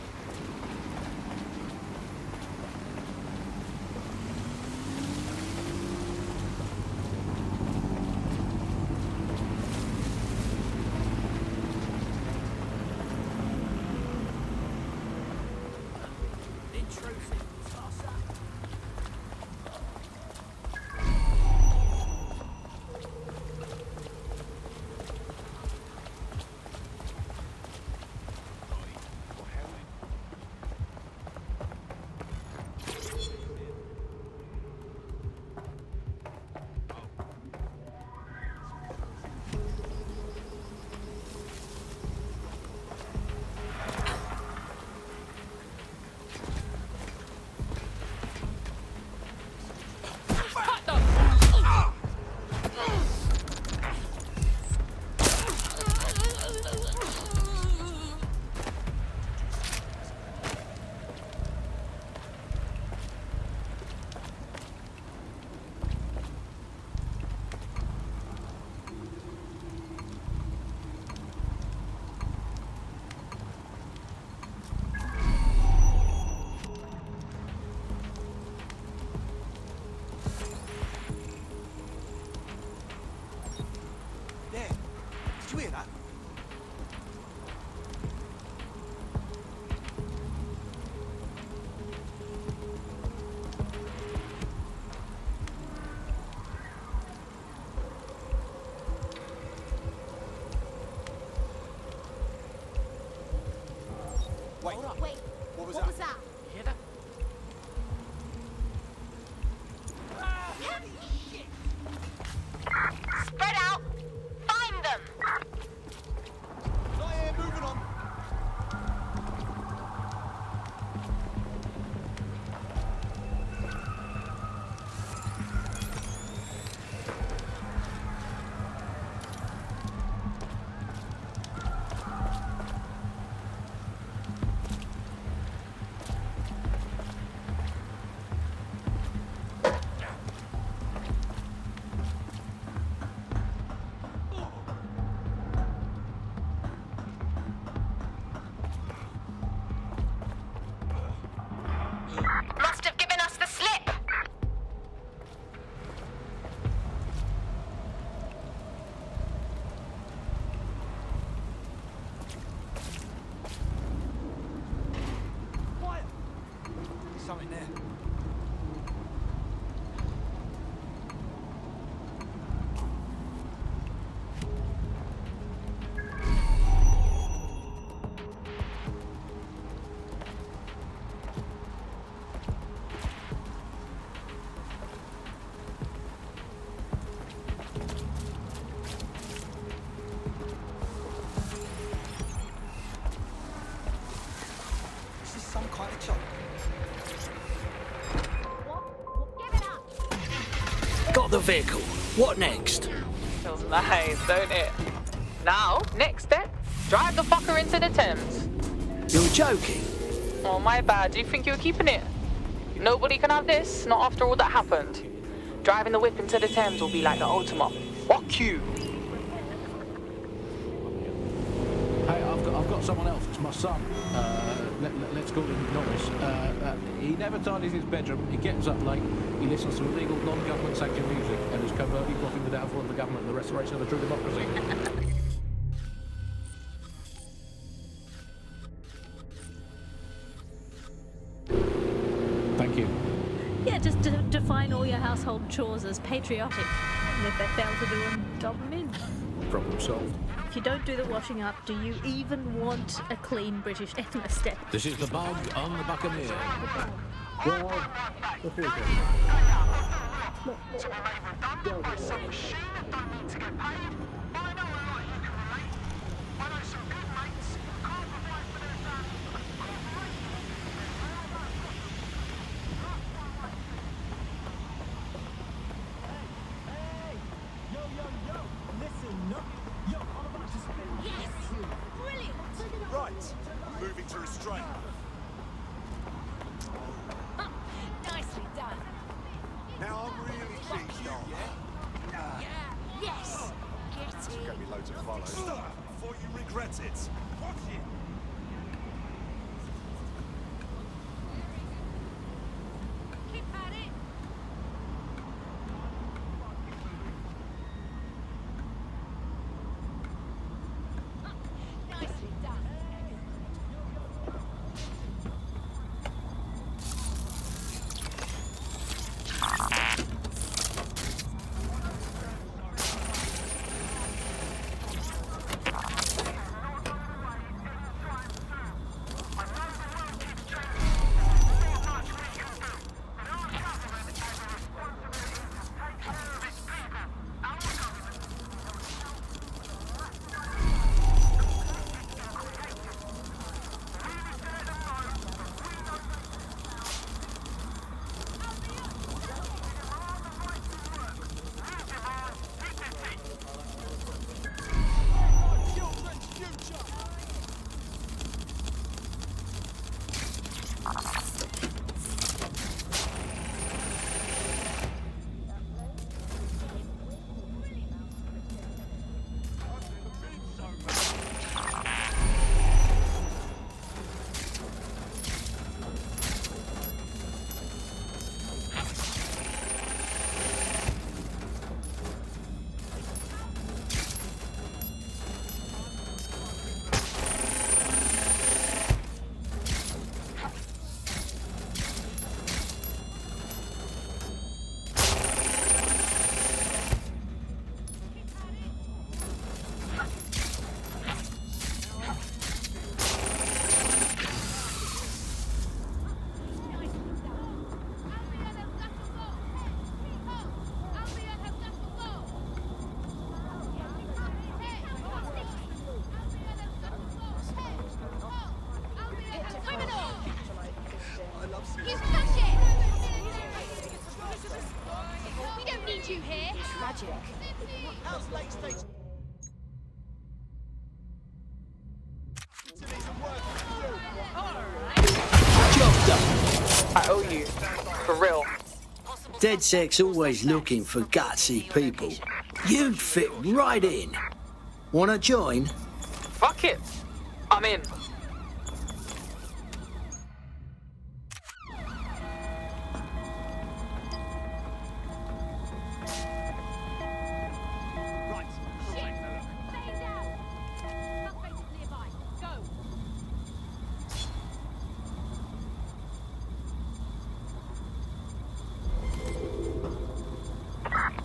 Did you hear that? Wait, what was that? You hear that? Spread out! Find them! Not here, moving on. Must have given us the slip! Quiet! There's something there. Is this some kind of job? Got the vehicle. What next? Feels nice, don't it? Now, next step, drive the fucker into the Thames. You're joking? Oh, my bad. Do you think you were keeping it? Nobody can have this, not after all that happened. Driving the whip into the Thames will be like the ultimate. Fuck you. Hey, I've got someone else. It's my son. Let's call him Norris. He never tidies his bedroom. He gets up late. He listens to illegal, non-government sanctioned music and is covertly plotting the downfall of the government and the restoration of the true democracy. Thank you. Yeah, just define all your household chores as patriotic. And if they fail to do them, dump them in. Problem solved. If you don't do the washing up, do you even want a clean British ethnostat? This is the bug on the Buccaneer. Right, moving to restraint. Nicely done. Now I'm really cheesed on. Yes. Get There's it. gonna be loads of follows. Stop before you regret it. Watch it. Keep at it. Nicely done. You smash it! We don't need you here. Tragic. How's late stage? I owe you. For real. DedSec's always looking for gutsy people. You'd fit right in. Wanna join? Fuck it. I'm in.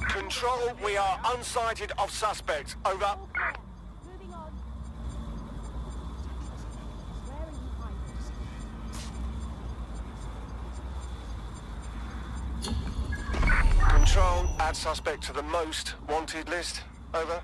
Control, we are unsighted of suspects. Over. Control, add suspect to the most wanted list. Over.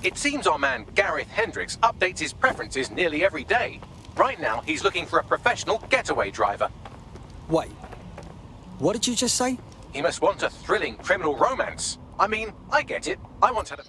It seems our man Gareth Hendricks updates his preferences nearly every day. Right now, he's looking for a professional getaway driver. Wait, what did you just say? He must want a thrilling criminal romance. I mean, I get it. I once had a...